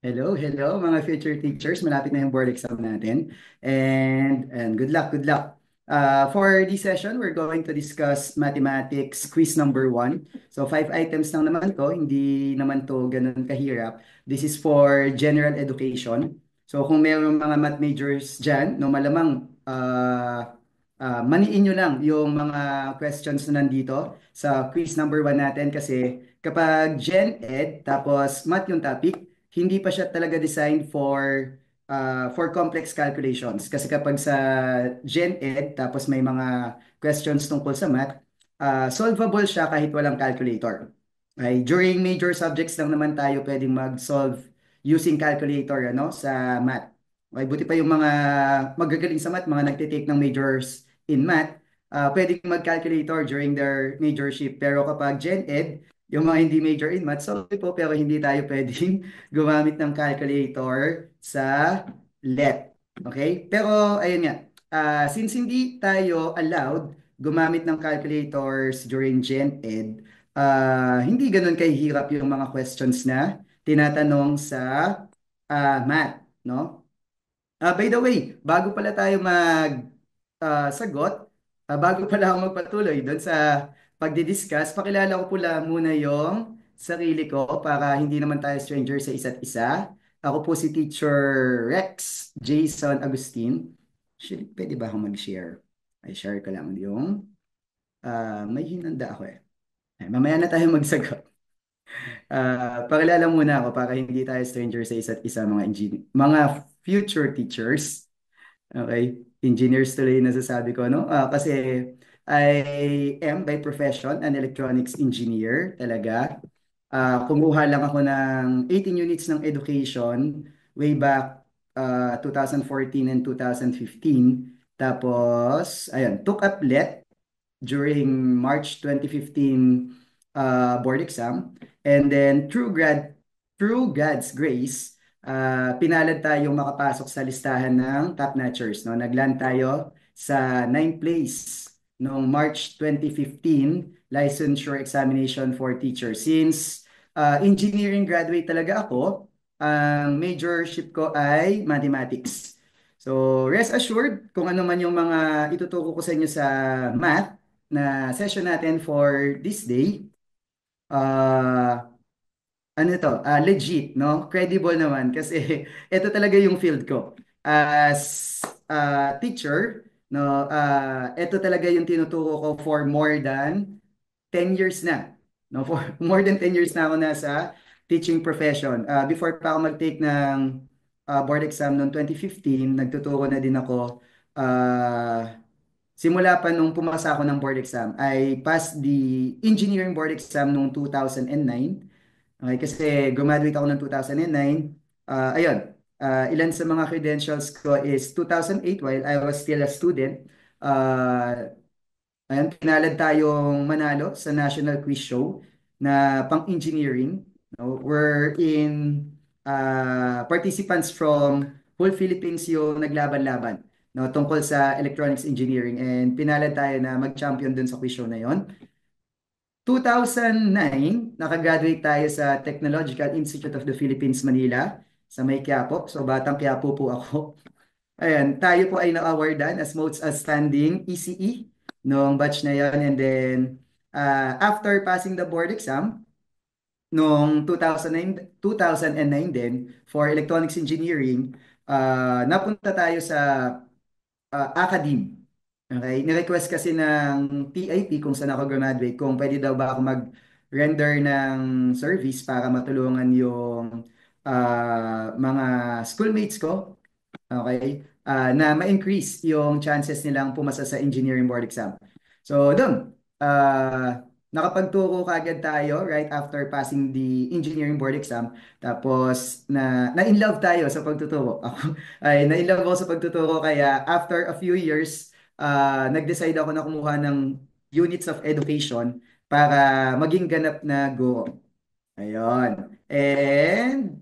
Hello, hello mga future teachers. Malapit na yung board exam natin. And good luck, good luck. For this session, we're going to discuss mathematics quiz number 1. So 5 items lang naman to, hindi naman to ganun kahirap. This is for general education. So kung mayroong mga math majors dyan, no, malamang maniin nyo lang yung mga questions na nandito sa quiz number 1 natin kasi kapag Gen Ed tapos math yung topic, hindi pa siya talaga designed for complex calculations. Kasi kapag sa Gen Ed, tapos may mga questions tungkol sa math, solvable siya kahit walang calculator. Okay? During major subjects lang naman tayo pwedeng mag-solve using calculator sa math. Okay? Buti pa yung mga magagaling sa math, mga nagtitake ng majors in math, pwedeng mag-calculator during their majorship. Pero kapag Gen Ed, yung mga hindi major in math, sorry po, pero hindi tayo pwedeng gumamit ng calculator sa LET. Okay? Pero, ayun nga, since hindi tayo allowed gumamit ng calculators during Gen Ed, hindi ganun kahihirap yung mga questions na tinatanong sa math, no? By the way, bago pala tayo sagot, bago pala ako magpatuloy doon sa pagdi-discuss, pakilala ko pula muna yung sarili ko para hindi naman tayo stranger sa isa't isa. Ako po si Teacher Rex Jason Agustin. Actually, pwede ba ako mag-share? Ay, share ko lang yung may hinanda ako eh. Ay, mamaya na tayo magsagot. Pakilala muna ako para hindi tayo stranger sa isa't isa mga future teachers. Okay. Engineers tuloy yung nasasabi ko, no? Kasi I am by profession an electronics engineer talaga. Kumuha lang ako ng 18 units ng education way back 2014 and 2015. Tapos, ayun, took up LET during March 2015 board exam. And then through God's grace, pinalad tayong makapasok sa listahan ng top notchers. No? Nagland tayo sa 9th place noong March 2015 licensure examination for teachers. Since engineering graduate talaga ako, ang majorship ko ay mathematics. So rest assured, kung ano man yung mga ituturo ko sa inyo sa math, na session natin for this day, uh, ano to, legit, no? Credible naman kasi ito talaga yung field ko. As teacher, no, ito talaga yung tinuturo ko for more than 10 years na. No, for more than 10 years na ako nasa teaching profession. Before pa ako mag-take ng board exam noong 2015, nagtuturo na din ako. Simula pa nung pumasa ako ng board exam, I passed the engineering board exam noong 2009. Okay, kasi graduate ako ng 2009. Ayun, ilan sa mga credentials ko is 2008 while I was still a student. Ayun, pinalad tayong manalo sa National Quiz Show na pang-engineering. No? We're in participants from whole Philippines yung naglaban-laban, no? Tungkol sa electronics engineering, and pinalad tayo na mag-champion dun sa quiz show na yon. 2009, nakagraduate tayo sa Technological Institute of the Philippines, Manila, sa may Quiapo. So, batang Quiapo po ako. Ayan, tayo po ay na-awardan as most outstanding ECE noong batch na yon. And then, after passing the board exam, noong 2009 din, for electronics engineering, napunta tayo sa academe. Okay, ni-request kasi ng TIP kung saan ako graduate kung pwede daw ba ako mag-render ng service para matulungan yung mga schoolmates ko, okay, na ma-increase yung chances nilang pumasa sa engineering board exam. So, doon, nakapagturo kaagad tayo right after passing the engineering board exam. Tapos, na-in love tayo sa pagtuturo. Ako, ay, na-in love ako sa pagtuturo kaya after a few years, nag-decide ako na kumuha ng units of education para maging ganap na guro. Ayun. And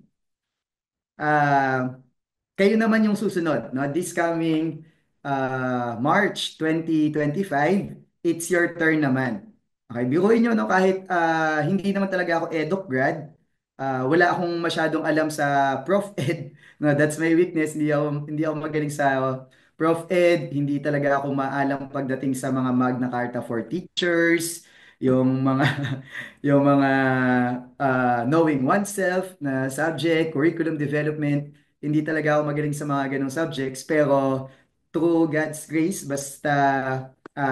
kayo naman yung susunod, no? This coming March 2025, it's your turn naman. Okay, biruin nyo, no? Kahit hindi naman talaga ako EDOC grad, wala akong masyadong alam sa Prof Ed. No, that's my weakness. Hindi ako magaling sa Prof Ed. Hindi talaga ako maalam pagdating sa mga Magna Carta for Teachers, yung mga yung mga knowing oneself na subject, curriculum development. Hindi talaga ako magaling sa mga ganong subjects, pero through God's grace, basta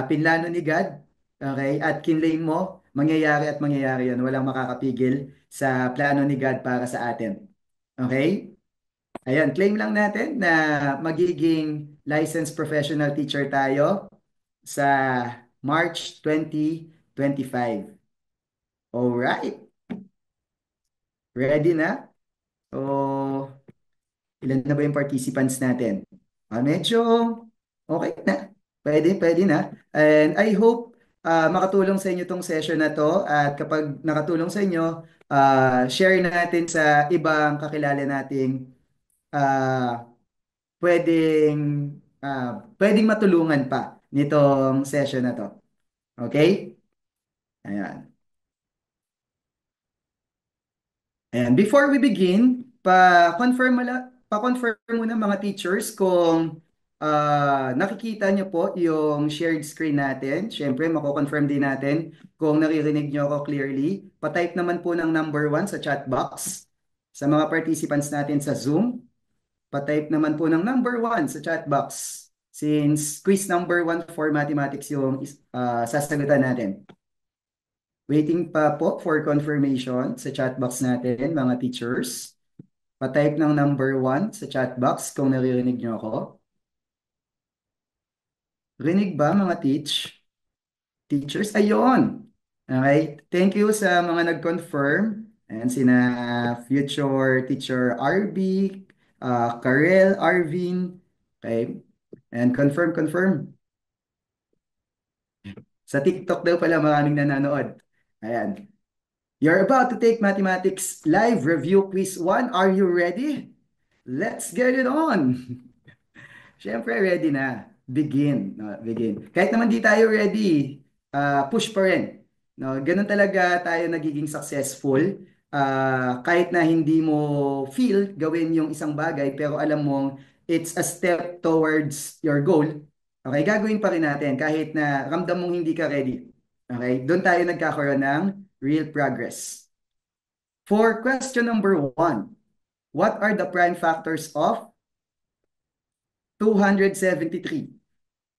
pinlano ni God, okay, at kinlaim mo, mangyayari at mangyayari yan. Walang makakapigil sa plano ni God para sa atin. Okay? Ayan, claim lang natin na magiging licensed professional teacher tayo sa March 2025. Alright, ready na? So, ilan na ba yung participants natin? Medyo okay na. Pwede na. And I hope makatulong sa inyo tong session na to. At kapag nakatulong sa inyo, share natin sa ibang kakilala nating ah, pwedeng, pwedeng matulungan pa nitong session na to. Okay? Ayan. And before we begin, pa-confirm muna mga teachers kung nakikita niyo po yung shared screen natin. Siyempre, mako-confirm din natin kung naririnig niyo ako clearly. Pa-type naman po ng number 1 sa chat box. Sa mga participants natin sa Zoom, pa-type naman po ng number 1 sa chat box. Since quiz number 1 for mathematics yung sasagutan natin. Waiting pa po for confirmation sa chat box natin, mga teachers. Pa-type ng number 1 sa chat box kung naririnig niyo ako. Rinig ba mga teachers? Ayun! Okay, thank you sa mga nag-confirm. And sina future teacher RB, Karel, Arvin. Okay, and confirm. Sa TikTok daw pala maraming nanonood. Ayan. You're about to take Mathematics Live Review Quiz 1. Are you ready? Let's get it on! Siyempre, ready na. Begin. No, begin. Kahit naman di tayo ready, push pa rin. No, ganun talaga tayo nagiging successful. Kahit na hindi mo feel gawin yung isang bagay, pero alam mong it's a step towards your goal. Okay, gagawin pa rin natin kahit na ramdam mong hindi ka ready. Okay, doon tayo nagkakaroon ng real progress. For question number 1, what are the prime factors of 273?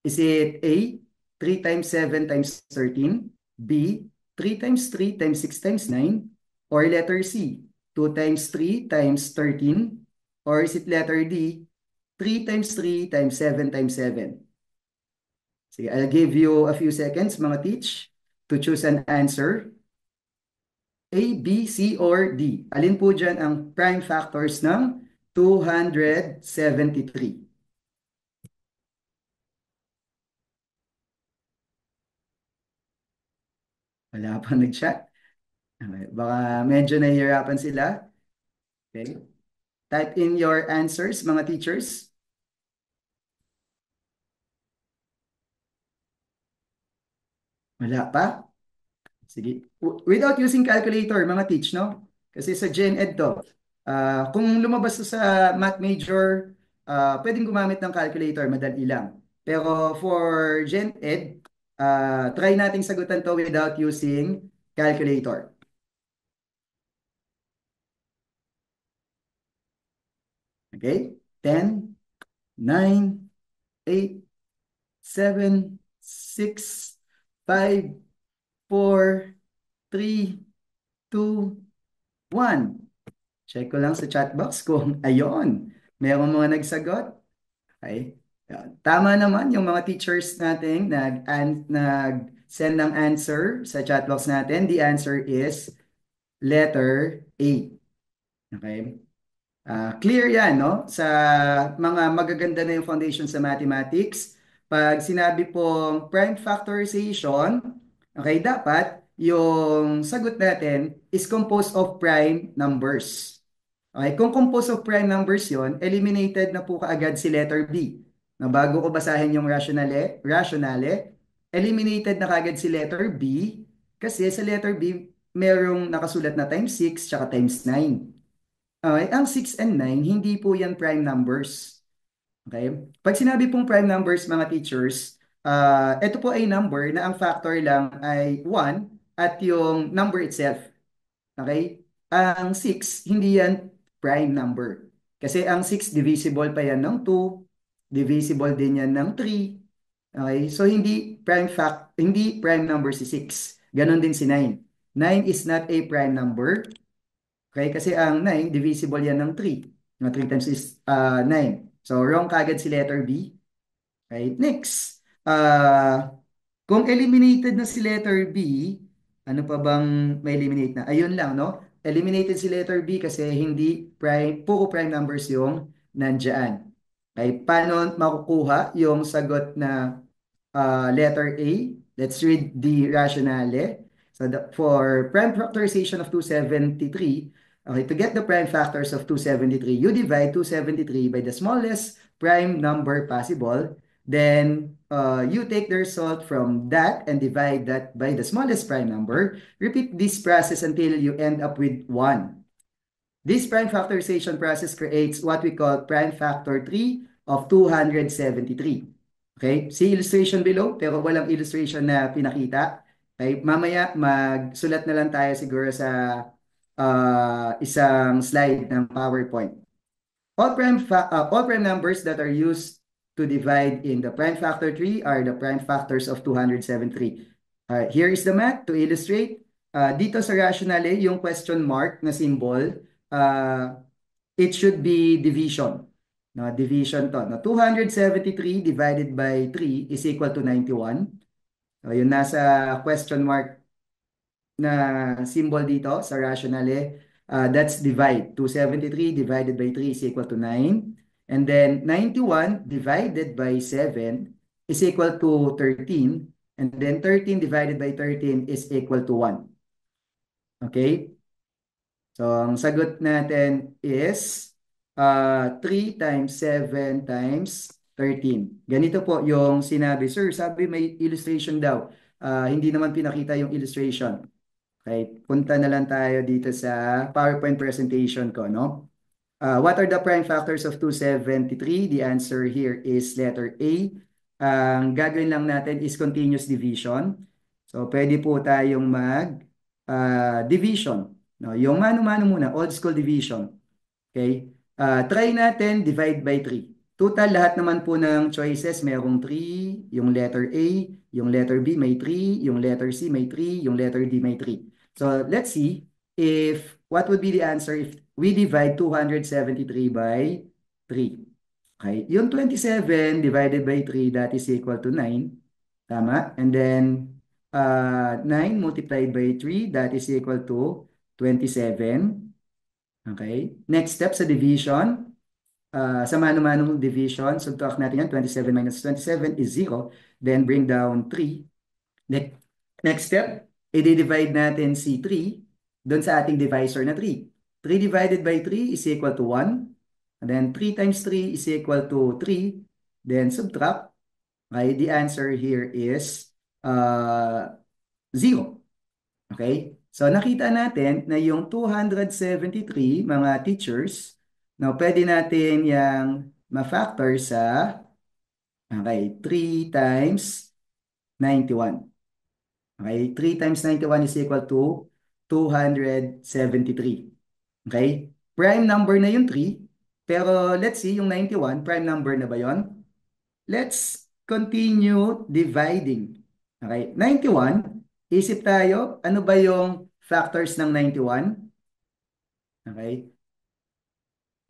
Is it A, 3 times 7 times 13, B, 3 times 3 times 6 times 9, or letter C, 2 times 3 times 13, or is it letter D, 3 times 3 times 7 times 7? Sige, I'll give you a few seconds, mga teach, to choose an answer. A, B, C, or D. Alin po dyan ang prime factors ng 273? Wala pa nag-chat. Okay, baka medyo nahihirapan sila. Okay. Type in your answers, mga teachers. Wala pa? Sige. Without using calculator, mga teach, no? Kasi sa Gen Ed to. Kung lumabas to sa math major, pwedeng gumamit ng calculator, madali lang. Pero for Gen Ed, try nating sagutan to without using calculator. Okay? 10, 9, 8, 7, 6, 5, 4, 3, 2, 1. Check ko lang sa chat box kung ayon, merong mga nagsagot. Okay. Tama naman yung mga teachers natin nag-send ng answer sa chat box natin. The answer is letter A. Okay. Clear yan, no? Sa mga magaganda na yung foundation sa mathematics, pag sinabi pong prime factorization, okay, dapat yung sagot natin is composed of prime numbers. Okay, kung composed of prime numbers yon, eliminated na po kaagad si letter B. Na bago ko basahin yung rationale, eliminated na kaagad si letter B kasi sa letter B, merong nakasulat na times 6 tsaka times 9. Okay, ang 6 and 9, hindi po yan prime numbers. Okay? Pag sinabi pong prime numbers, mga teachers, ito po ay number na ang factor lang ay 1 at yung number itself. Okay? Ang 6, hindi yan prime number. Kasi ang 6, divisible pa yan ng 2, divisible din yan ng 3. Okay? So, hindi prime number si 6. Ganon din si 9. 9 is not a prime number. Okay? Kasi ang 9, divisible yan ng 3. 3 times is 9. So, wrong kagad si letter B. Okay? Next. Kung eliminated na si letter B, ano pa bang may eliminate na? Ayun lang, no? Eliminated si letter B kasi hindi puro prime numbers yung nandyan. Okay? Paano makukuha yung sagot na letter A? Let's read the rationale. So for prime factorization of 273, okay, to get the prime factors of 273, you divide 273 by the smallest prime number possible. Then you take the result from that and divide that by the smallest prime number. Repeat this process until you end up with 1. This prime factorization process creates what we call prime factor tree of 273. Okay? See illustration below, pero walang illustration na pinakita. Okay? Mamaya, magsulat na lang tayo siguro sa isang slide ng PowerPoint. All prime numbers that are used to divide in the prime factor tree are the prime factors of 273. Here is the math to illustrate. Dito sa rationale, yung question mark na symbol, it should be division. No, division to. No, 273 divided by 3 is equal to 91. So, yung nasa question mark na symbol dito sa rationale, that's divide. 273 divided by 3 is equal to 9. And then 91 divided by 7 is equal to 13. And then 13 divided by 13 is equal to 1. Okay? So, ang sagot natin is 3 times 7 times 13. Ganito po yung sinabi. Sir, sabi may illustration daw. Hindi naman pinakita yung illustration. Okay, punta na lang tayo dito sa PowerPoint presentation ko, no? What are the prime factors of 273? The answer here is letter A. Ang gagawin lang natin is continuous division. So, pwede po tayong division. No? Yung mano-mano muna, old school division. Okay? Try natin divide by 3. Total, lahat naman po ng choices, mayroong 3, yung letter A, yung letter B may 3, yung letter C may 3, yung letter D may 3. So, let's see if what would be the answer if we divide 273 by 3. Okay, yung 27 divided by 3, that is equal to 9. Tama? And then, 9 multiplied by 3, that is equal to 27. Okay. Next step sa division. Sa mano-manong division, subtract natin yan. 27 minus 27 is 0. Then bring down 3. Next step, i-divide natin si 3 doon sa ating divisor na 3. 3 divided by 3 is equal to 1. And then 3 times 3 is equal to 3. Then subtract. Okay, the answer here is 0. Okay? So nakita natin na yung 273 mga teachers, no, pwede natin yung ma-factor sa 3 times 91. Okay? 3 times 91 is equal to 273. Okay? Prime number na yung 3, pero let's see, yung 91, prime number na ba yon? Let's continue dividing. Okay? 91, isip tayo, ano ba yung factors ng 91? Okay?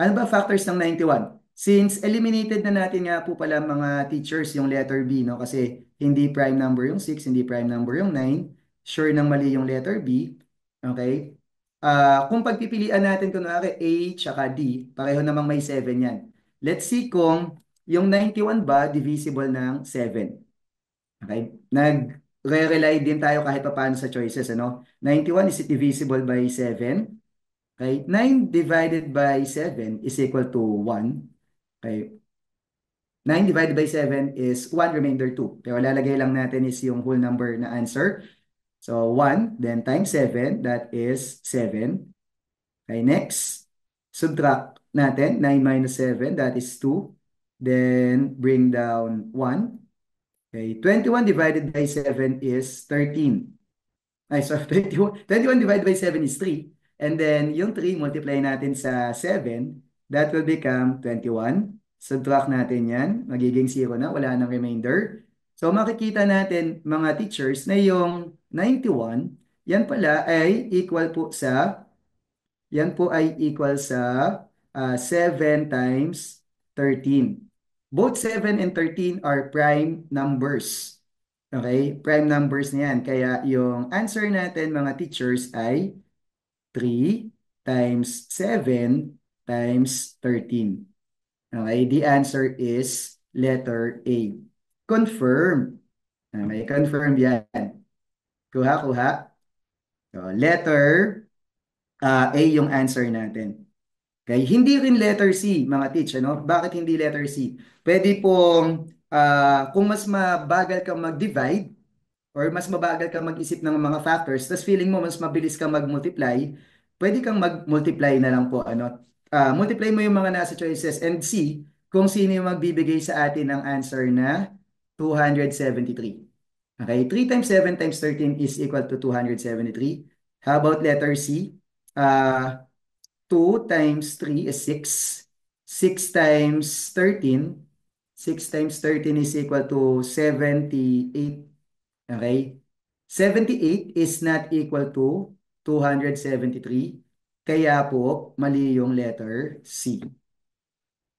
Ano ba factors ng 91? Since eliminated na natin nga po pala mga teachers yung letter B, no? Kasi hindi prime number yung 6, hindi prime number yung 9. Sure nang mali yung letter B. Okay? Kung pagpipilian natin kunwari A tsaka D, pareho namang may 7 yan. Let's see kung yung 91 ba divisible ng 7. Okay? Nag-rely din tayo kahit paano sa choices, ano? 91 is it divisible by 7? Okay? 9 divided by 7 is equal to 1. Okay? 9 divided by 7 is 1 remainder 2. Pero lalagay lang natin is yung whole number na answer. So 1, then times 7, that is 7. Okay, next, subtract natin, 9 minus 7, that is 2. Then bring down 1. Okay, 21 divided by 7 is 13. Ay, sorry, 21 divided by 7 is 3. And then yung 3, multiply natin sa 7, that will become 21. Subtract natin yan, magiging 0 na, wala nang remainder. So makikita natin mga teachers na yung 91, yan pala ay equal po sa, yan po ay equal sa 7 times 13. Both 7 and 13 are prime numbers. Okay? Prime numbers na yan. Kaya yung answer natin mga teachers ay 3 times 7 times 13. Okay? The answer is letter A. Confirm. Okay? Confirm yan. Kuha, kuha. So, letter A yung answer natin. Okay? Hindi rin letter C, mga teach, ano? Bakit hindi letter C? Pwede pong, kung mas mabagal kang mag-divide, or mas mabagal kang mag-isip ng mga factors, tas feeling mo mas mabilis kang mag-multiply, pwede kang mag-multiply na lang po, ano? Multiply mo yung mga nasa choices and see kung sino yung magbibigay sa atin ng answer na 273. Okay, 3 times 7 times 13 is equal to 273. How about letter C? 2 times 3 is 6. 6 times 13. 6 times 13 is equal to 78. Okay? 78 is not equal to 273. Kaya po, mali yung letter C.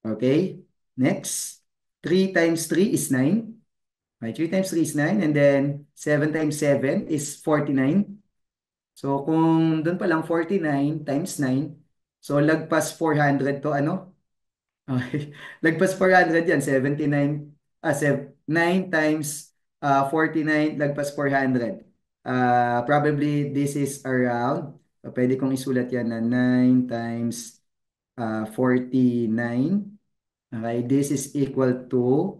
Okay? Next. 3 times 3 is 9. Okay, 3 times 3 is 9. And then 7 times 7 is 49. So kung doon pa lang 49 times 9, so lagpas 400 to ano? Okay. Lagpas 400 yan, 79, 9 times 49, lagpas 400. Probably this is around, pwede kong isulat yan na 9 times 49. Okay, this is equal to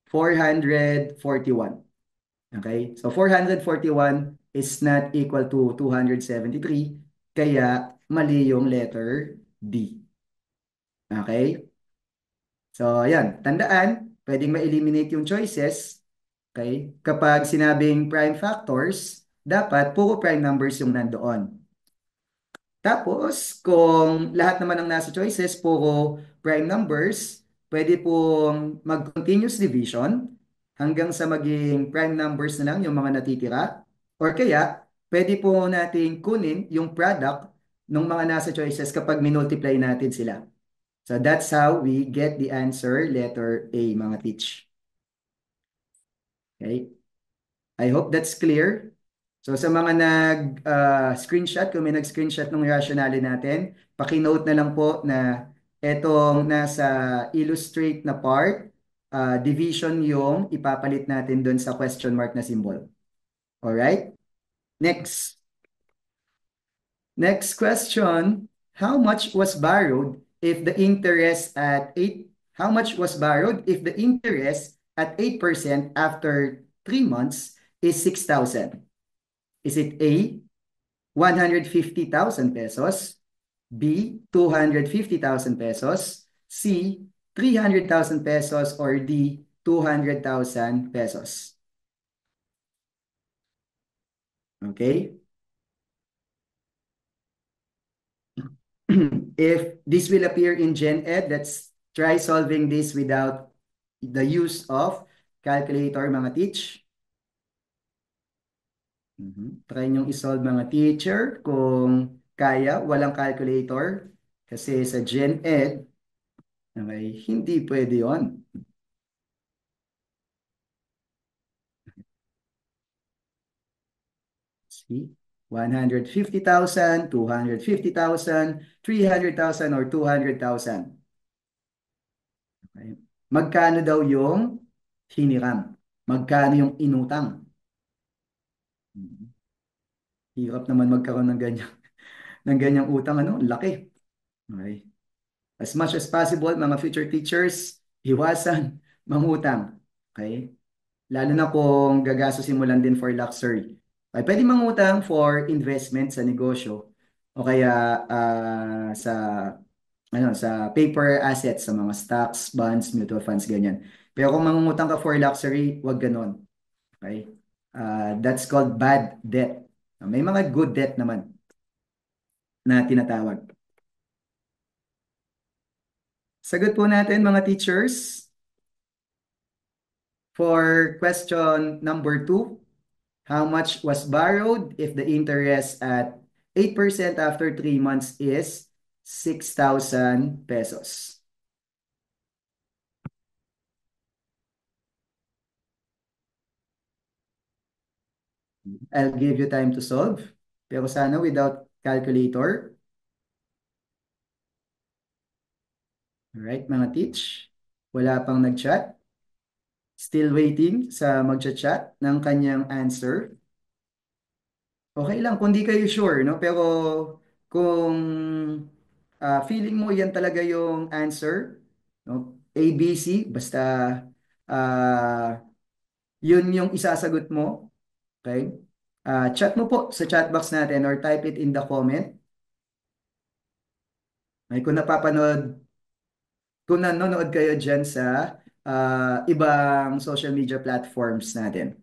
441. Okay, so 441 is not equal to 273, kaya mali yung letter D. Okay? So, ayan, tandaan, pwedeng ma-eliminate yung choices. Okay? Kapag sinabing prime factors, dapat puro prime numbers yung nandoon. Tapos, kung lahat naman ng nasa choices, puro prime numbers, pwede pong mag-continuous division hanggang sa maging prime numbers na lang yung mga natitira. Or kaya, pwede po natin kunin yung product ng mga nasa choices kapag minultiply natin sila. So that's how we get the answer, letter A, mga teach. Okay? I hope that's clear. So sa mga nag-screenshot, kung may nag-screenshot ng rationale natin, paki-note na lang po na etong nasa illustrate na part, division yung ipapalit natin doon sa question mark na symbol. Alright? Next. Next question. How much was borrowed if the interest at 8 How much was borrowed if the interest at 8% after 3 months is 6,000? Is it A, 150,000 pesos, B, 250,000 pesos, C, 300,000 pesos, or D, 200,000 pesos? Okay? If this will appear in Gen Ed, let's try solving this without the use of calculator, mga teach. Try nyo isolve, mga teacher, kung kaya, walang calculator. Kasi sa Gen Ed, okay, hindi pwede yun. See? 150,000, 250,000, 300,000, or 200,000. Okay. Magkano daw yung hiniram? Magkano yung inutang? Hirap naman magkaroon ng ganyan, ng ganyang utang, ano? Laki. Okay. As much as possible, mga future teachers, iwasan mangutang. Okay? Lalo na kung gagastusin mo lang din for luxury. Ay, pwede mangutang for investment sa negosyo o kaya sa sa paper assets, sa mga stocks, bonds, mutual funds, ganyan. Pero kung mangungutang ka for luxury, wag ganon. Okay? That's called bad debt. May mga good debt naman na tinatawag. Sagot po natin mga teachers for question number 2. How much was borrowed if the interest at 8% after 3 months is 6,000 pesos? I'll give you time to solve. Pero sana without calculator. Alright, mga teach. Wala pang nag-chat. Still waiting sa mag-chat ng kanyang answer. Okay lang kung di kayo sure, no? Pero kung feeling mo yan talaga yung answer, no? A, B, C, basta ah, yun yung isasagot mo, okay? Chat mo po sa chat box natin or type it in the comment. Ay, kung nanonood kayo dyan sa ibang social media platforms natin.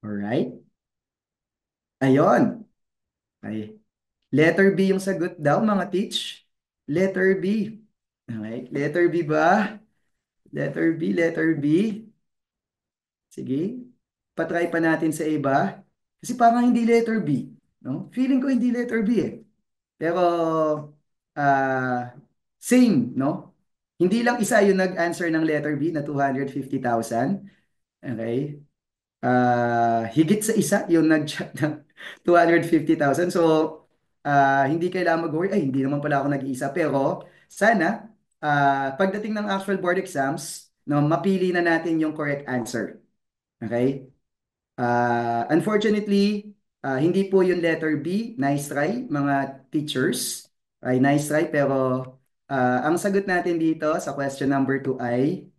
Alright? Ayun. Ay, letter B yung sagot daw, mga teach. Letter B. Okay, letter B ba? Letter B, letter B. Sige. Patry pa natin sa iba. Kasi parang hindi letter B. No? Feeling ko hindi letter B eh. Pero, same, no? Hindi lang isa yung nag-answer ng letter B na 250,000. Okay? Higit sa isa yung nag-chat ng 250,000. So, hindi kailangan mag-worry, ay, hindi naman pala ako nag-iisa. Pero, sana, pagdating ng actual board exams, no, mapili na natin yung correct answer. Okay? Unfortunately, hindi po yung letter B. Nice try, mga teachers. Ay, nice try, pero ang sagot natin dito sa question number 2 ay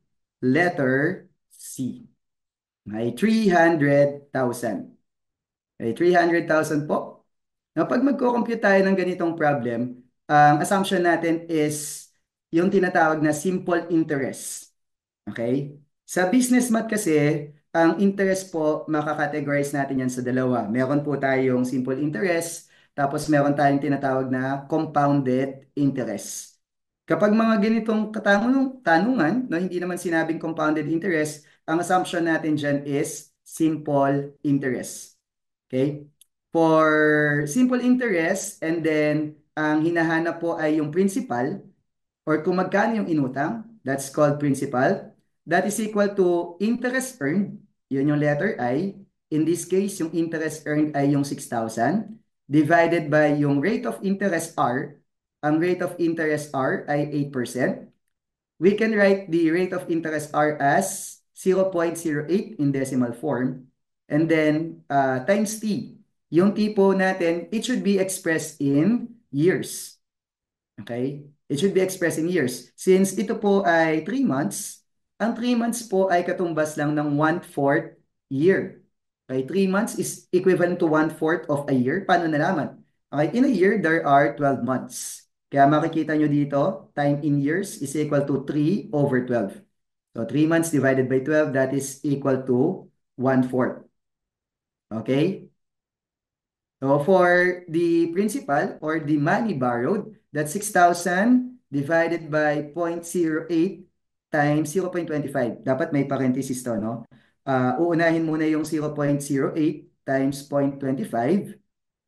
letter C. Ay 300,000. Ay 300,000 po. Now, pag magko-compute tayo ng ganitong problem, ang assumption natin is yung tinatawag na simple interest. Okay? Sa business math kasi, ang interest po, makakategorize natin yan sa dalawa. Meron po tayong simple interest, tapos meron tayong tinatawag na compounded interest. Kapag mga ganitong tanungan, no, hindi naman sinabing compounded interest, ang assumption natin dyan is simple interest. Okay? For simple interest, and then ang hinahanap po ay yung principal, or kung magkano yung inutang, that's called principal. That is equal to interest earned, yun yung letter I. In this case, yung interest earned ay yung 6,000 divided by yung rate of interest R. Ang rate of interest R ay 8%. We can write the rate of interest R as 0.08 in decimal form. And then times T. Yung T po natin, it should be expressed in years. Okay? It should be expressed in years. Since ito po ay 3 months, ang 3 months po ay katumbas lang ng 1/4 year. Okay? 3 months is equivalent to 1/4 of a year. Paano nalaman? Okay? In a year, there are 12 months. Kaya makikita nyo dito, time in years is equal to 3/12. So 3 months divided by 12, that is equal to 1/4. Okay? So for the principal or the money borrowed, that's 6,000 divided by 0.08 times 0.25. Dapat may parenthesis to, no? Uunahin muna yung 0.08 times 0.25.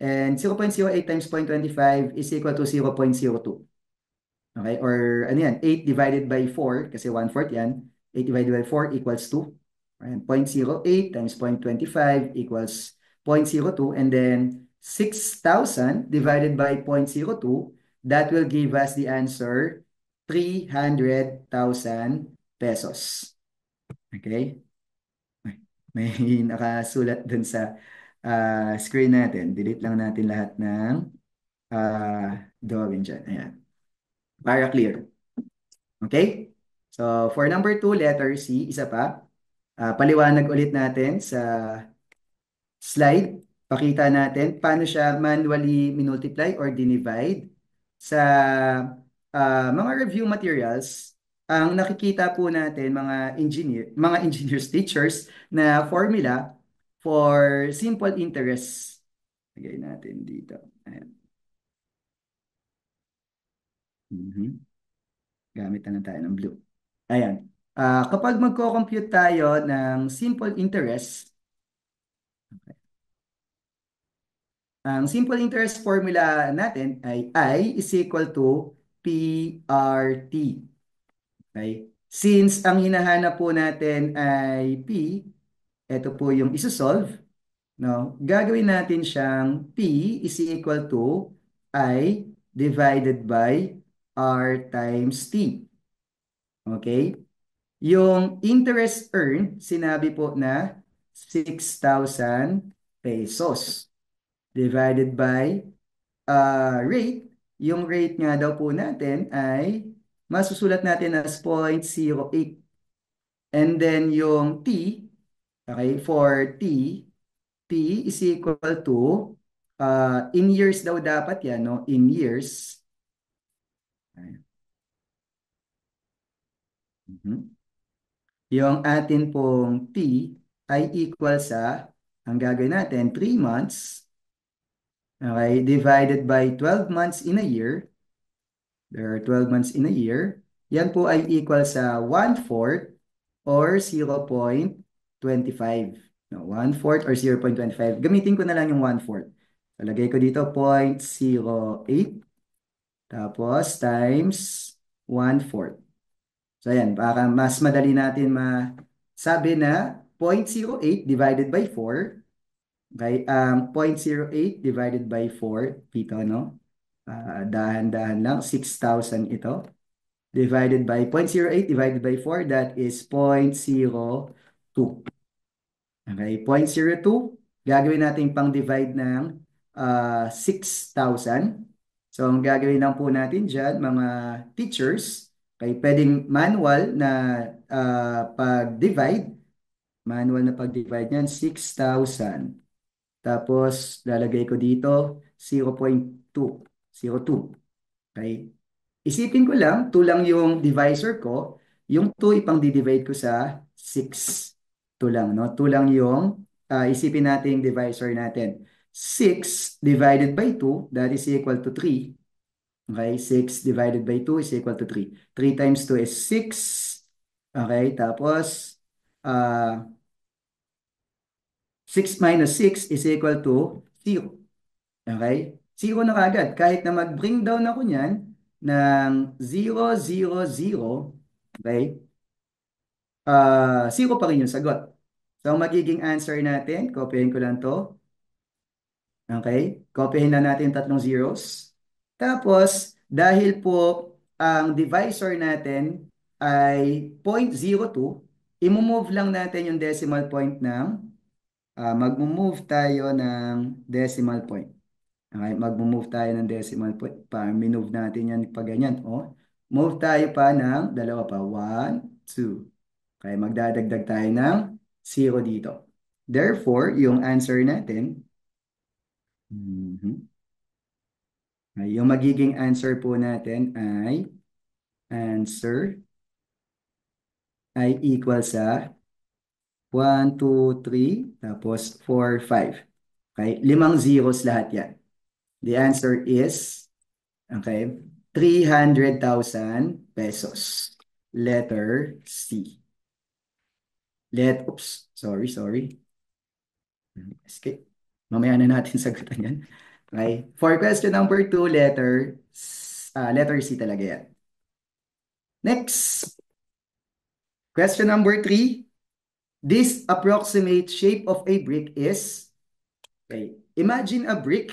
And 0.08 times 0.25 is equal to 0.02. Okay? Or ano yan? 8 divided by 4, kasi 1/4 yan. 8 divided by 4 equals 2. And 0.08 times 0.25 equals 0.02. And then 6,000 divided by 0.02, that will give us the answer 300,000 pesos. Okay? May nakasulat dun sa screen natin. Delete lang natin lahat ng drawing dyan. Ayan. Para clear. Okay? So, for number 2, letter C, isa pa. Paliwanag ulit natin sa slide. Pakita natin paano siya manually minultiply or dinivide. Sa mga review materials, ang nakikita po natin mga engineers, teachers na formula for simple interest. Lagay natin dito. Ayan. Mhm. Gamit na lang tayo ng blue. Ayan. Kapag magko-compute tayo ng simple interest, ang simple interest formula natin ay I is equal to PRT. Okay? Since ang hinahanap po natin ay P, ito po yung isosolve, no? Gagawin natin siyang P is equal to I divided by R times T. Okay? Yung interest earned, sinabi po na 6,000 pesos divided by rate. Yung rate nga daw po natin ay masusulat natin as 0.08. And then yung T, okay, for T is equal to, in years daw dapat yan, no? In years. Mhm. Yung atin pong T ay equal sa, ang gagawin natin, 3 months, okay, divided by 12 months in a year. There are 12 months in a year. Yan po ay equal sa 1/4 or 0.25. No, 1/4 or 0.25. Gamitin ko na lang yung 1/4. Lagay ko dito 0.08 tapos times 1/4. So ayan, baka mas madali natin masabi na 0.08 divided by 4. Okay, 0.08 divided by 4 dito, no? Dahan-dahan lang, 6,000 ito. Divided by 0.08 divided by 4, that is 0.02. Okay, 0.02. Gagawin natin pang-divide ng 6,000. So, ang gagawin lang po natin dyan, mga teachers, okay, pwedeng pag-divide. Manual na pag-divide niyan, 6,000. Tapos, lalagay ko dito, 0.2. 0.2. Okay? Isipin ko lang, 2 lang yung divisor ko. Yung 2 ipang-divide ko sa 6. 2 lang, no? 2 lang yung isipin natin yung divisor natin. 6 divided by 2, that is equal to 3. Okay? 6 divided by 2 is equal to 3. 3 times 2 is 6. Okay? Tapos, uh, 6 minus 6 is equal to 0. Okay? Zero na kagad. Kahit na mag-bring down ako niyan ng 0, 0, 0, okay? Zero pa rin yung sagot. So, ang magiging answer natin, copyhin ko lang to. Okay? Copyhin na natin yung tatlong zeros. Tapos, dahil po ang divisor natin ay 0.02, i-move lang natin yung decimal point mag-move tayo ng decimal point. Okay, mag-move tayo ng decimal point. Minove natin yan pa ganyan. Oh. Move tayo pa ng dalawa pa. 1, 2. Okay, magdadagdag tayo ng 0 dito. Therefore, yung answer natin, yung magiging answer po natin answer ay equal sa 1, 2, 3, tapos 4, 5. Okay, 5 zeros lahat yan. The answer is okay, 300,000 pesos. Letter C. Oops, sorry. Escape. Mamaya na natin sagutan yan. Okay. For question number 2, letter C talaga yan. Next. Question number 3. This approximate shape of a brick is, okay, imagine a brick.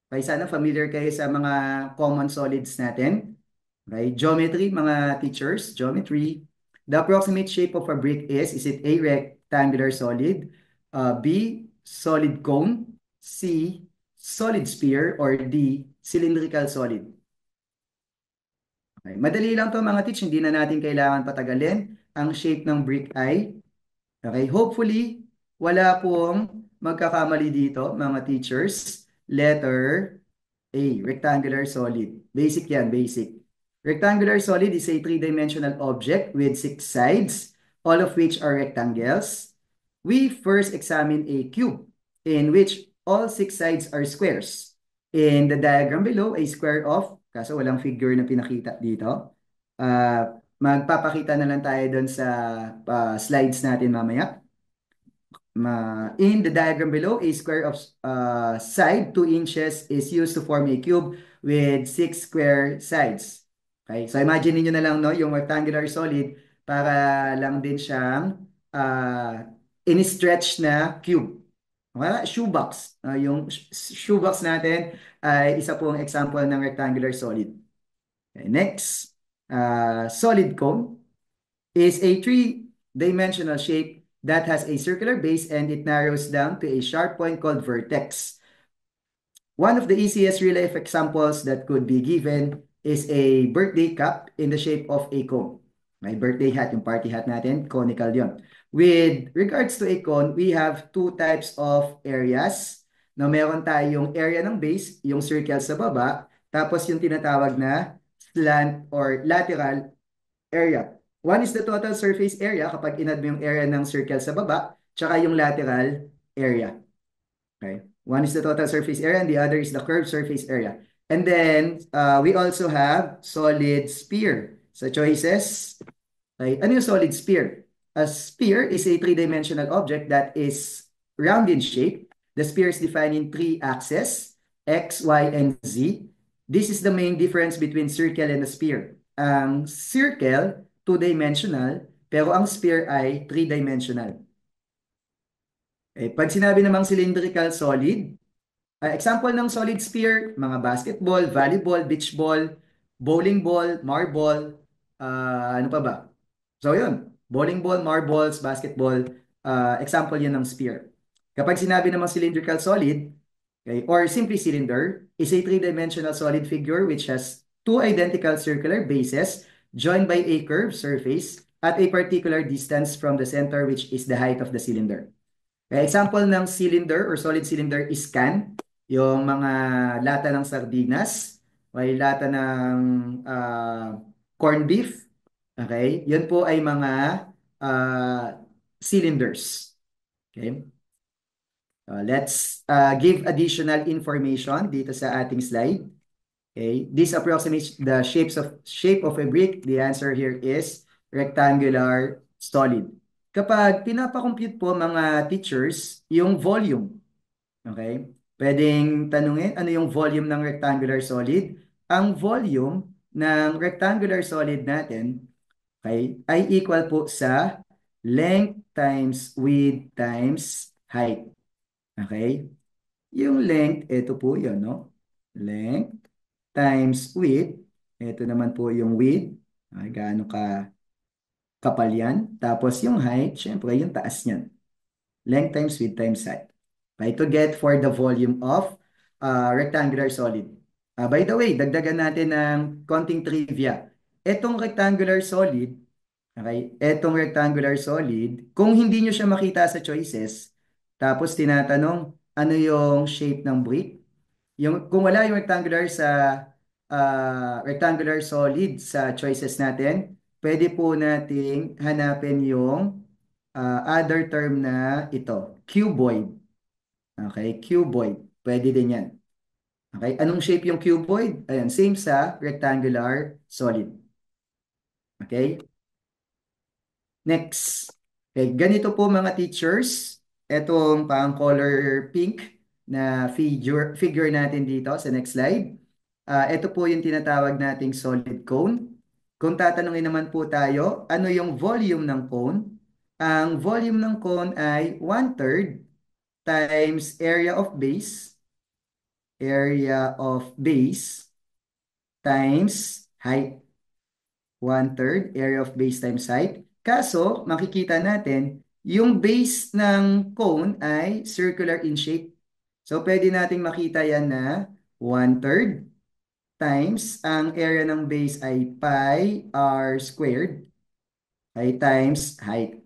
Okay, sana familiar kayo sa mga common solids natin. Okay, geometry, mga teachers, geometry. The approximate shape of a brick is it A, rectangular solid, B, solid cone, C, solid sphere, or D, cylindrical solid? Okay, madali lang to mga teach, hindi na natin kailangan patagalin. Ang shape ng brick ay Okay, hopefully, wala pong magkakamali dito, mga teachers. Letter A, rectangular solid. Basic yan, basic. Rectangular solid is a three-dimensional object with six sides, all of which are rectangles. We first examine a cube in which all six sides are squares. In the diagram below, a square of, kaso walang figure na pinakita dito. Magpapakita na lang tayo doon sa slides natin mamaya. In the diagram below, a square of side 2 inches is used to form a cube with 6 square sides. Okay, so imagine niyo na lang no, yung rectangular solid para lang din siyang in-stretch na cube. Okay? Shoebox. Yung shoebox natin ay isa pong example ng rectangular solid. Okay, next, solid cone is a three-dimensional shape that has a circular base and it narrows down to a sharp point called vertex. One of the easiest real-life examples that could be given is a birthday cup in the shape of a cone. My birthday hat, yung party hat natin, conical yon. With regards to a cone, we have two types of areas. Na meron tayong area ng base, yung circle sa baba, tapos yung tinatawag na slant or lateral area. One is the total surface area kapag inad mo yung area ng circle sa baba, tsaka yung lateral area. Okay? One is the total surface area and the other is the curved surface area. And then, we also have solid sphere. So choices, okay? Ano yung solid sphere? A sphere is a three-dimensional object that is round in shape. The sphere is defined in three axes, X, Y, and Z. This is the main difference between circle and a sphere. Ang circle, two-dimensional, pero ang sphere ay three-dimensional. Okay, pag sinabi namang cylindrical solid, example ng solid sphere, mga basketball, volleyball, beach ball, bowling ball, marble, ano pa ba? So yun, bowling ball, marbles, basketball, example yun ng sphere. Kapag sinabi namang cylindrical solid, okay, or simply cylinder, is a three-dimensional solid figure which has two identical circular bases joined by a curved surface at a particular distance from the center, which is the height of the cylinder. Example ng cylinder or solid cylinder is can, yung mga lata ng sardinas, may lata ng corned beef. Okay? Yun po ay mga cylinders. Okay? Let's give additional information dito sa ating slide. Okay? This approximates the shape of a brick. The answer here is rectangular solid. Kapag pinapakompute po mga teachers, yung volume, okay? Pwedeng tanungin, ano yung volume ng rectangular solid? Ang volume ng rectangular solid natin, okay, ay equal po sa length times width times height. Okay? Yung length, ito po yun, no? Length times width, ito naman po yung width, ay, gaano ka kapal yan. Tapos yung height, syempre yung taas niyan. Length times width times height. Okay, to get for the volume of rectangular solid. By the way, dagdagan natin ng konting trivia. Etong rectangular solid, kung hindi nyo siya makita sa choices, tapos tinatanong, ano yung shape ng brick? Kung wala yung rectangular solid sa choices natin, pwede po nating hanapin yung other term na ito, cuboid. Okay, cuboid. Pwede din yan. Okay, anong shape yung cuboid? Ayan, same sa rectangular solid. Okay? Next. Okay, ganito po mga teachers. Etong pang color pink na figure natin dito sa next slide. Ito po yung tinatawag nating solid cone. Kung tatanungin naman po tayo, ano yung volume ng cone? Ang volume ng cone ay 1/3 times area of base times height. 1/3 area of base times height. Kaso, makikita natin, yung base ng cone ay circular in shape. So, pwede nating makita yan na 1/3 times ang area ng base ay pi r squared ay times height.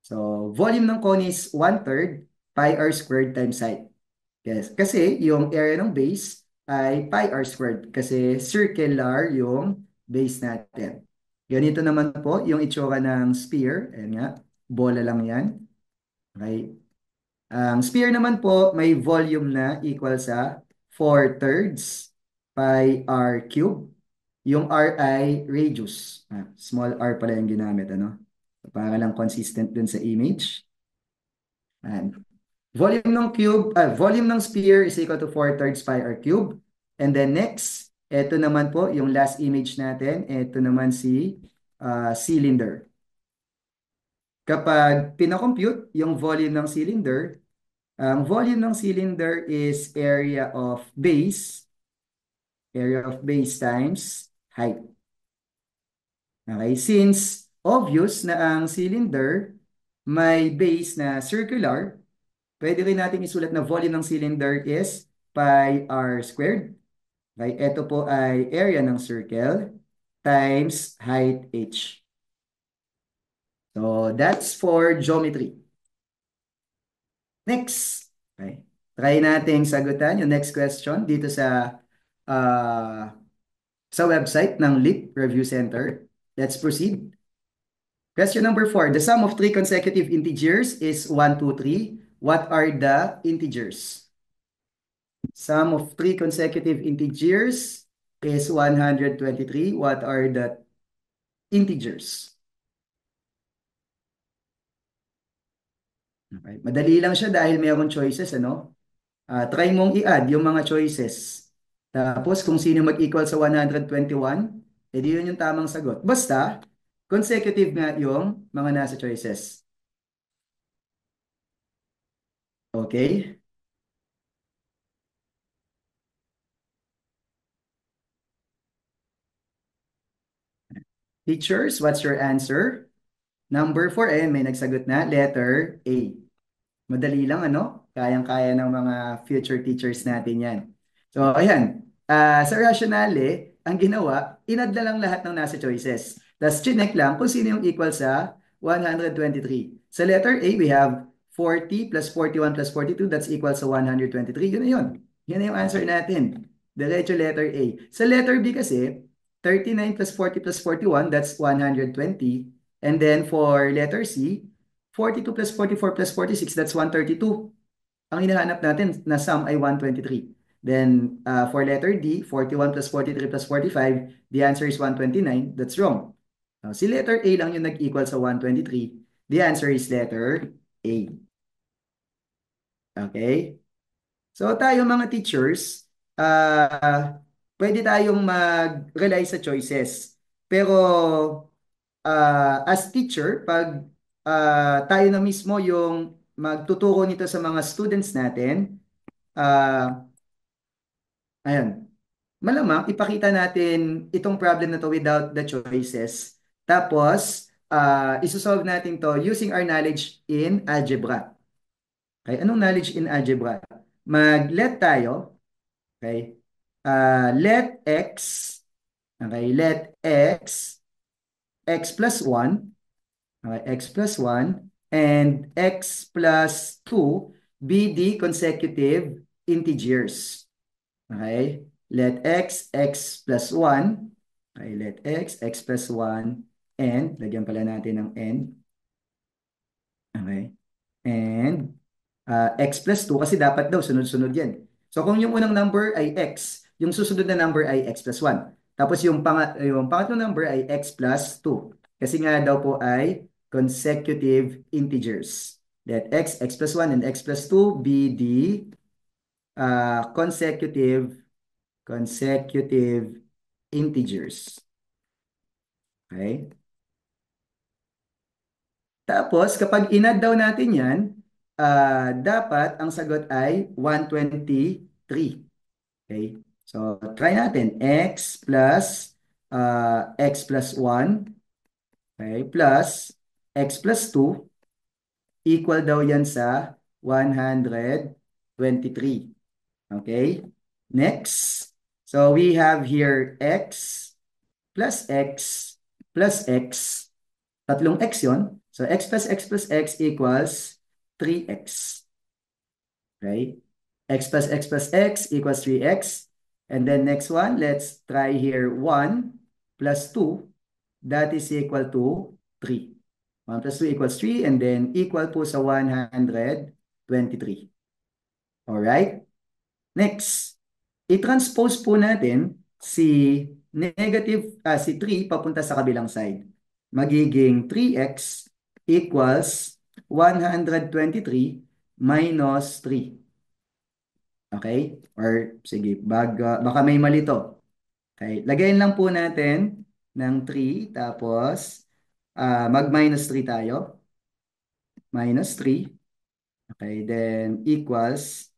So, volume ng cone is 1/3 pi r squared times height. Yes. Kasi yung area ng base ay pi r squared kasi circular yung base natin. Ganito naman po yung itsura ng sphere. Ayan nga, bola lang yan. Okay. Ang sphere naman po may volume na equal sa 4/3 pi r cube. Yung r ay radius. Small r pala yung ginamit, ano? Para lang consistent dun sa image. And volume ng sphere is equal to 4/3 pi r cube. And then next, ito naman po yung last image natin. Ito naman si cylinder. Kapag pinakompute yung volume ng cylinder, ang volume ng cylinder is area of base times height. Okay, since obvious na ang cylinder may base na circular, pwede rin natin isulat na volume ng cylinder is pi r squared. Okay, ito po ay area ng circle times height h. So, that's for geometry. Next. Okay. Try nating sagutan yung next question dito uh, sa website ng LEAP Review Center. Let's proceed. Question number 4. The sum of three consecutive integers is 1, 2, 3. What are the integers? Sum of three consecutive integers is 123. What are the integers? Okay. Madali lang siya dahil mayroong choices, ano? Try mong i-add yung mga choices. Tapos kung sino mag-equal sa 121, edi yun yung tamang sagot. Basta, consecutive nga yung mga nasa choices. Okay? Teachers, what's your answer? Number 4, may nagsagot na. Letter A. Madali lang, ano? Kayang-kaya ng mga future teachers natin yan. So, ayan. Sa rationale, ang ginawa, inad na lang lahat ng nasa choices. Tapos, chinek lang kung sino yung equal sa 123. Sa letter A, we have 40 plus 41 plus 42. That's equal sa 123. Yun na yun. Yun na yung answer natin. Diretso letter A. Sa letter B kasi, 39 plus 40 plus 41, that's 120. And then for letter C, 42 plus 44 plus 46, that's 132. Ang hinahanap natin na sum ay 123. Then for letter D, 41 plus 43 plus 45, the answer is 129. That's wrong. Si letter A lang yung nag-equal sa 123. The answer is letter A. Okay? So tayo mga teachers, pwede tayong mag-rely sa choices. Pero as teacher, pag tayo na mismo yung magtuturo nito sa mga students natin, uh, ayun, malamang ipakita natin itong problem na to without the choices. Tapos, isosolve natin to using our knowledge in algebra. Okay, anong knowledge in algebra? Mag-let tayo, okay? Let x, okay, let x plus 1, okay, x plus 1, and x plus 2 be the consecutive integers. Okay? Let x plus 1, okay, let x plus 1, and, lagyan pala natin ng n. Okay? And, x plus 2, kasi dapat daw sunod-sunod yan. So, kung yung unang number ay x, yung susunod na number ay x plus 1. Tapos yung pangatlong number ay x plus 2. Kasi nga daw po ay consecutive integers. Let x plus 1, and x plus 2 be the consecutive integers. Okay? Tapos, kapag inad daw natin yan, dapat ang sagot ay 123. Okay? So, try natin. X plus 1, okay, plus x plus 2 equal daw yan sa 123. Okay? Next. So, we have here x plus x plus x. Tatlong x yon. So x plus x equals 3x. Okay? X plus x equals 3x. And then next one, let's try here 1 plus 2. That is equal to 3. 1 plus 2 equals 3 and then equal po sa 123. Alright? Next, i-transpose po natin si 3 papunta sa kabilang side. Magiging 3x equals 123 minus 3. Okay? Or sige, baka may mali to. Okay, lagayin lang po natin ng 3 tapos mag-minus 3 tayo. Minus 3. Okay, then equals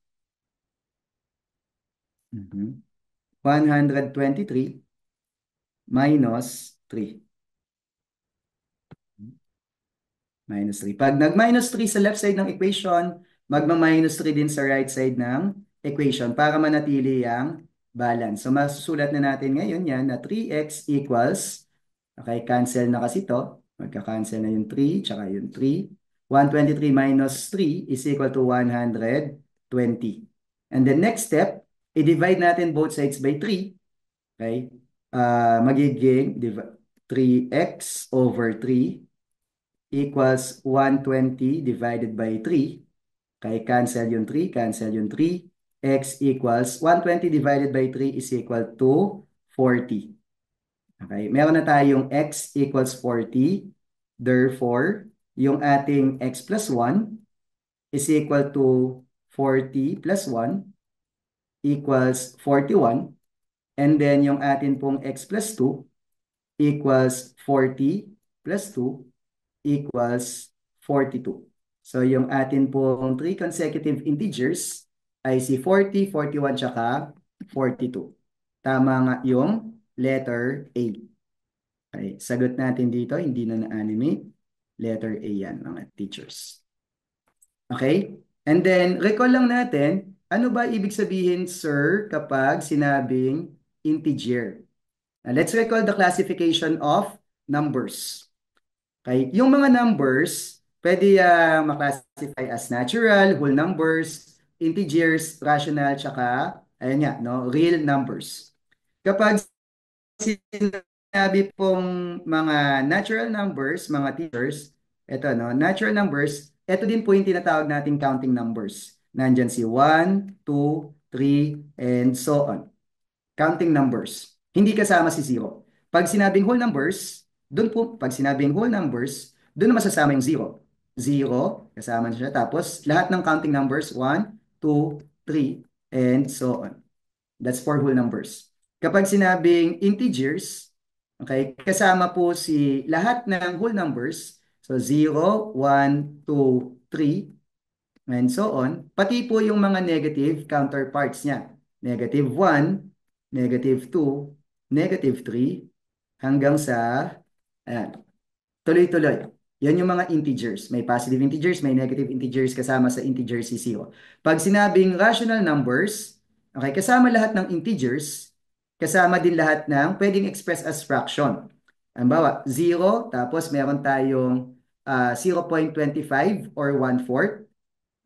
123 minus 3. Minus 3. Pag nag-minus 3 sa left side ng equation, magma-minus 3 din sa right side ng equation para manatili ang balance. So masusulat na natin ngayon yan na 3x equals, okay, cancel na kasi to. Magka-cancel na yung 3 tsaka yung 3. 123 minus 3 is equal to 120. And the next step, i-divide natin both sides by 3. Okay? Magiging 3x over 3 equals 120 divided by 3. Okay, cancel yung 3, cancel yung 3. X equals 120 divided by 3 is equal to 40. Okay, meron na tayong x equals 40. Therefore, yung ating x plus 1 is equal to 40 plus 1 equals 41. And then yung atin pong x plus 2 equals 40 plus 2 equals 42. So yung atin pong 3 consecutive integers ay si 40, 41, tsaka 42. Tama nga yung letter A. Okay, sagot natin dito, hindi na na-animate. Letter A yan, mga teachers. Okay? And then, recall lang natin, ano ba ibig sabihin, sir, kapag sinabing integer? Now, let's recall the classification of numbers. Okay? Yung mga numbers, pwede maklasify as natural, whole numbers, integers, rational, tsaka, ayun nga, no, real numbers. Kapag sinabi pong mga natural numbers, mga teachers, ito, no, natural numbers, ito din po yung tinatawag nating counting numbers. Nandyan si 1, 2, 3, and so on. Counting numbers. Hindi kasama si 0. Pag sinabing whole numbers, pag sinabing whole numbers, doon naman sasama yung 0. 0, kasama na siya. Tapos, lahat ng counting numbers, 1, 2, 3, and so on. That's for whole numbers. Kapag sinabing integers, okay, kasama po si lahat ng whole numbers. So, 0, 1, 2, 3, and so on. Pati po yung mga negative counterparts niya. Negative 1, negative 2, negative 3, hanggang sa, ayan, tuloy-tuloy. Yan yung mga integers. May positive integers, may negative integers kasama sa integer si 0. Pag sinabing rational numbers, okay, kasama lahat ng integers, kasama din lahat ng pwedeng express as fraction. Halimbawa, 0, tapos meron tayong 0.25 or 1/4.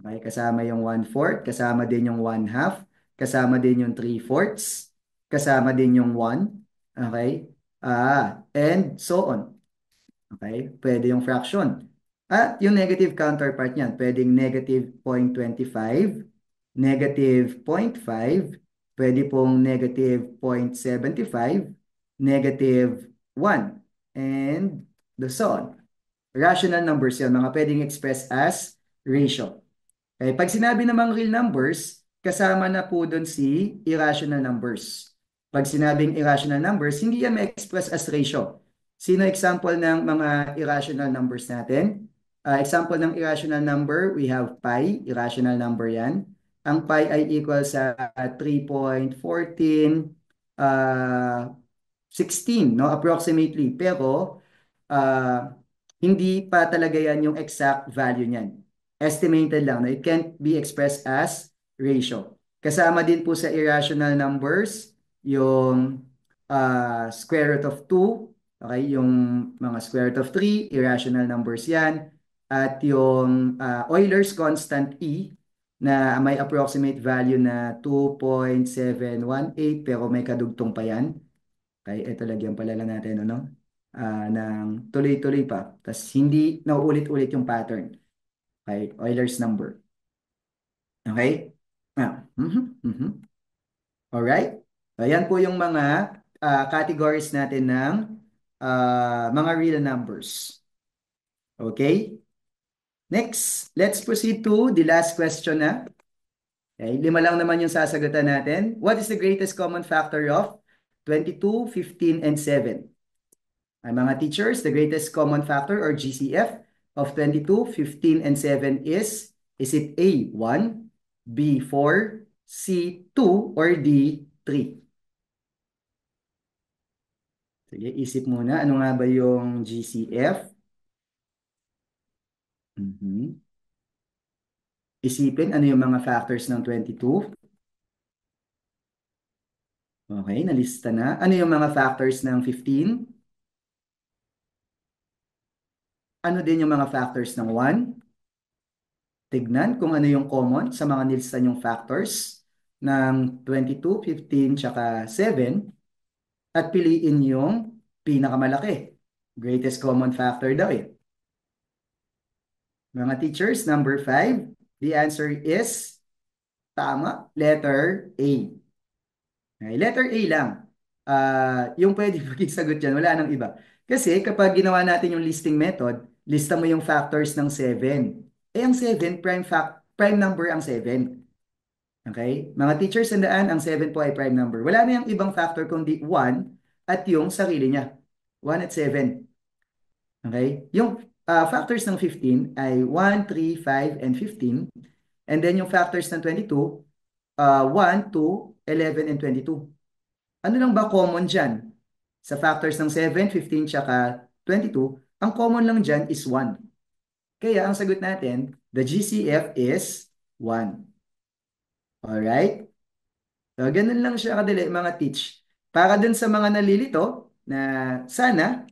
Okay, kasama yung 1/4, kasama din yung 1/2, kasama din yung 3/4, kasama din yung 1. Okay? And so on. Okay? Pwede yung fraction. At yung negative counterpart niyan, pwedeng negative 0.25, negative 0.5, pwede pong negative 0.75, negative 1, and so on. Rational numbers yan, mga pwedeng express as ratio. Okay, pag sinabi namang real numbers, kasama na po doon si irrational numbers. Pag sinabing irrational numbers, hindi yan ma-express as ratio. Sino example ng mga irrational numbers natin? Example ng irrational number, we have pi, irrational number yan. Ang pi ay equal sa 3.14, 16, no? Approximately. Pero, hindi pa talaga yan yung exact value niyan. Estimated lang. No? It can't be expressed as ratio. Kasama din po sa irrational numbers, yung square root of 2, Okay, yung mga square root of 3, irrational numbers yan. At yung Euler's constant E na may approximate value na 2.718 pero may kadugtong pa yan. Okay, ito lagyan pala lang natin ano, ng tuloy-tuloy pa. Tapos hindi nauulit-ulit yung pattern. Okay, Euler's number. Okay? Alright? Ayan po yung mga categories natin ng mga real numbers. Okay? Next, let's proceed to the last question na. Okay, 5 lang naman yung sasagutan natin. What is the greatest common factor of 22, 15, and 7? Ay mga teachers, the greatest common factor or GCF of 22, 15, and 7 is it A, 1, B, 4, C, 2, or D, 3? Sige, isip muna. Ano nga ba yung GCF? Mhm. Isipin, ano yung mga factors ng 22? Okay, nalista na. Ano yung mga factors ng 15? Ano din yung mga factors ng 1? Tignan kung ano yung common sa mga nilista yung factors ng 22, 15, tsaka 7 at piliin yung pinakamalaki. Greatest common factor daw eh. Mga teachers, number 5, the answer is tama, letter A. Okay, letter A lang. Yung pwede maging sagot dyan, wala nang iba. Kasi kapag ginawa natin yung listing method, lista mo yung factors ng 7. Eh ang 7, prime number ang 7. Okay? Mga teachers, tandaan, ang 7 po ay prime number. Wala na yung ibang factor kundi 1 at yung sarili niya. 1 at 7. Okay? Yung factors ng 15 ay 1, 3, 5, and 15. And then yung factors ng 22, 1, 2, 11, and 22. Ano lang ba common dyan? Sa factors ng 7, 15, tsaka 22, ang common lang dyan is 1. Kaya ang sagot natin, the GCF is 1. Alright? So, ganun lang siya kadali mga teach. Para dun sa mga nalilito na sana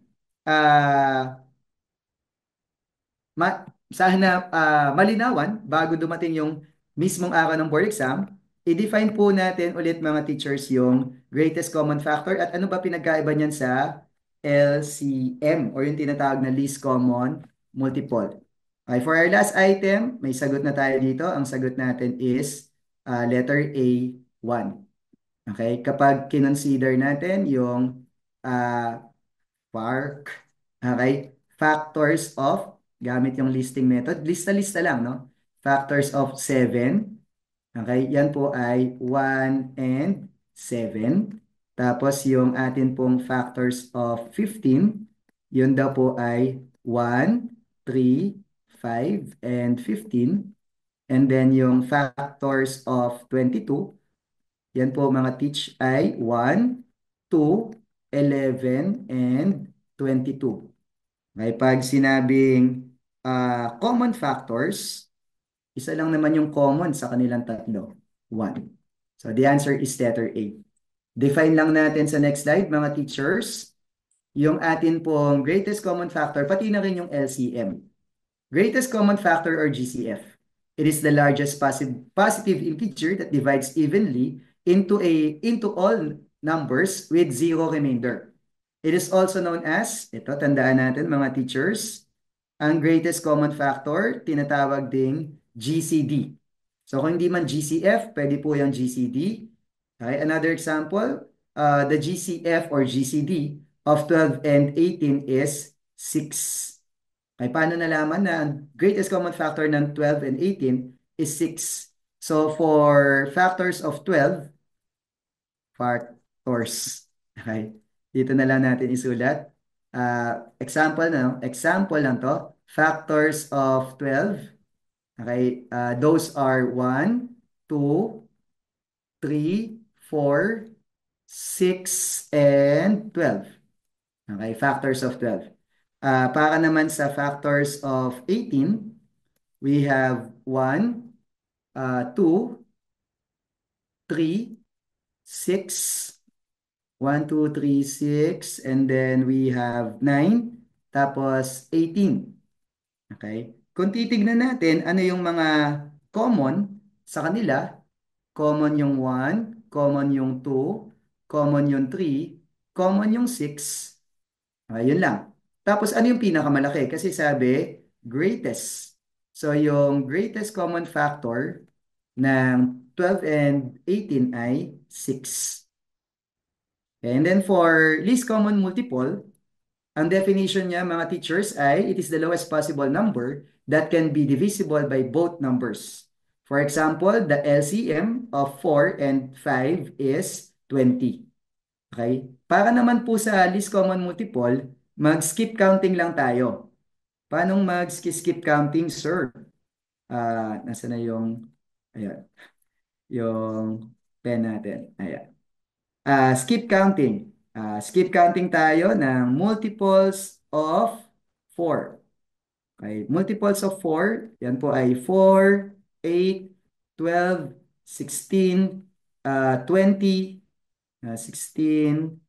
sana malinawan bago dumating yung mismong araw ng board exam, i-define po natin ulit mga teachers yung greatest common factor at ano ba pinagkaiba niyan sa LCM or yung tinatawag na least common multiple. Okay, for our last item, may sagot na tayo dito. Ang sagot natin is letter A, 1. Okay, kapag kinonsider natin yung uh, Park. Okay? Factors of, gamit yung listing method, lista-lista lang, no? Factors of 7. Okay? Yan po ay 1 and 7. Tapos yung atin pong factors of 15, yun daw po ay 1, 3, 5, and 15. And then yung factors of 22, yan po mga teach ay 1, 2, 11, and 22. Okay, pag sinabing common factors, isa lang naman yung common sa kanilang tatlo. 1. So the answer is letter A. Define lang natin sa next slide, mga teachers, yung atin pong greatest common factor, pati na rin yung LCM. Greatest common factor or GCF. It is the largest positive integer that divides evenly into all numbers with zero remainder. It is also known as, ito tandaan natin mga teachers, ang greatest common factor, tinatawag ding GCD. So kung hindi man GCF, pwede po yung GCD. Okay, another example, the GCF or GCD of 12 and 18 is 6. Ay, paano nalaman na ang greatest common factor ng 12 and 18 is 6? So, for factors of 12, factors. Okay. Dito na lang natin isulat. Example na, no? Example lang to. Factors of 12. Okay. Those are 1, 2, 3, 4, 6, and 12. Okay. Factors of 12. Para naman sa factors of 18, we have 1, 2, 3, 6, 1, 2, 3, 6, and then we have 9, tapos 18. Okay? Kung titignan natin, ano yung mga common sa kanila, common yung 1, common yung 2, common yung 3, common yung 6. Yun lang. Tapos ano yung pinakamalaki? Kasi sabi, greatest. So yung greatest common factor ng 12 and 18 ay 6. And then for least common multiple, ang definition niya mga teachers ay it is the lowest possible number that can be divisible by both numbers. For example, the LCM of 4 and 5 is 20. Okay? Para naman po sa least common multiple, mag-skip counting lang tayo. Paano mag-skip counting, sir? Nasa na yung, ayan, yung pen natin. Ayan. Skip counting. Skip counting tayo ng multiples of 4. Okay, multiples of 4, yan po ay 4, 8, 12, 16, 20, 16,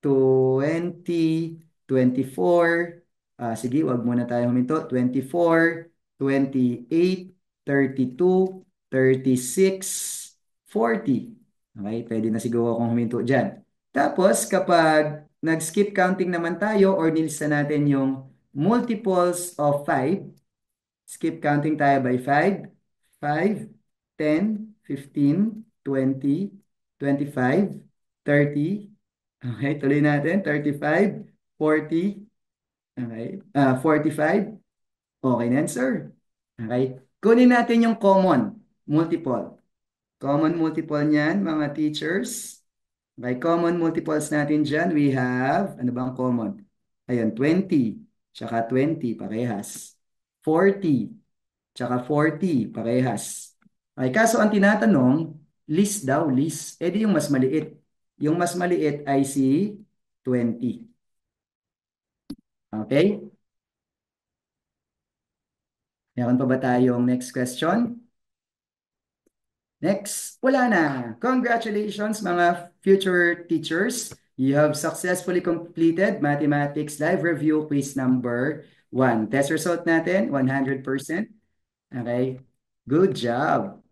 20, 24, sige, wag muna tayo huminto, 24, 28, 32, 36, 40. Okay, pwede na siguro akong huminto dyan. Tapos, kapag nag-skip counting naman tayo or nilista natin yung multiples of 5, skip counting tayo by 5, 5, 10, 15, 20, 25, 30. Okay, tuloy natin. 35, 40, okay. 45. Okay na yan, sir. Okay. Kunin natin yung common multiple. Common multiple niyan, mga teachers. Okay, common multiples natin dyan, we have, ano bang common? Ayun, 20, tsaka 20, parehas. 40, tsaka 40, parehas. Okay, kaso ang tinatanong, list daw, list. Eh di yung mas maliit. Yung mas maliit ay si 20. Okay? Meron pa ba tayong next question? Next, wala na. Congratulations mga future teachers. You have successfully completed Mathematics Live Review Quiz number 1. Test result natin, 100%. Okay? Good job.